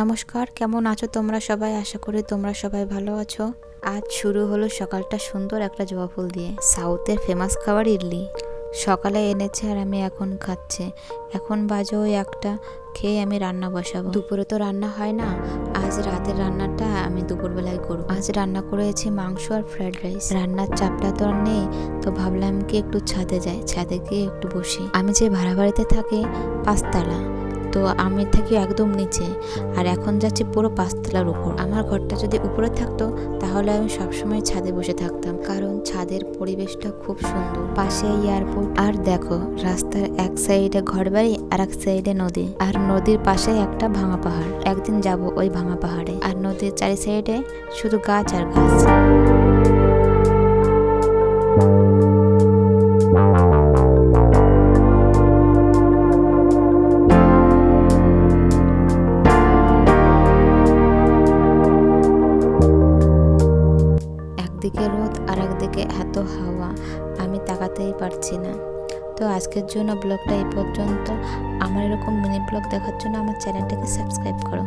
নমস্কার, কেমন আছো তোমরা সবাই? আশা করি তোমরা সবাই ভালো আছো। আজ শুরু হলো সকালটা সুন্দর একটা জবা ফুল দিয়ে। সাউথের ফেমাস খাবার ইডলি সকালে এনেছে আর আমি এখন খাচ্ছি। এখন বাজে ওই একটা, খেয়ে আমি রান্না বসাবো। দুপুরে তো রান্না হয় না, আজ রাতের রান্নাটা আমি দুপুরবেলায় করব। আজ রান্না করেছি মাংস আর ফ্রাইড রাইস। রান্নার চাপটা তো আর নেই, তো ভাবলাম কি একটু ছাদে যাই, ছাদে গিয়ে একটু বসি। আমি যে ভাড়া বাড়িতে থাকি 5 তলা, তো আমি থাকি একদম নিচে, আর এখন যাচ্ছি পুরো 5 তলার উপর। আমার ঘরটা যদি উপরে থাকতো তাহলে আমি সবসময় ছাদে বসে থাকতাম, কারণ ছাদের পরিবেশটা খুব সুন্দর। পাশে এয়ারপোর্ট, আর দেখো রাস্তার এক সাইডে ঘরবাড়ি আর এক সাইডে নদী, আর নদীর পাশে একটা ভাঙা পাহাড়। একদিন যাব ওই ভাঙা পাহাড়ে। আর নদীর চারি সাইডে শুধু গাছ আর গাছ। একদিকে রোদ আর একদিকে এত হাওয়া, আমি তাকাতেই পারছি না। তো আজকের জন্য ব্লগটা এই পর্যন্ত। আমার এরকম মিনি ব্লগ দেখার জন্য আমার চ্যানেলটাকে সাবস্ক্রাইব করো।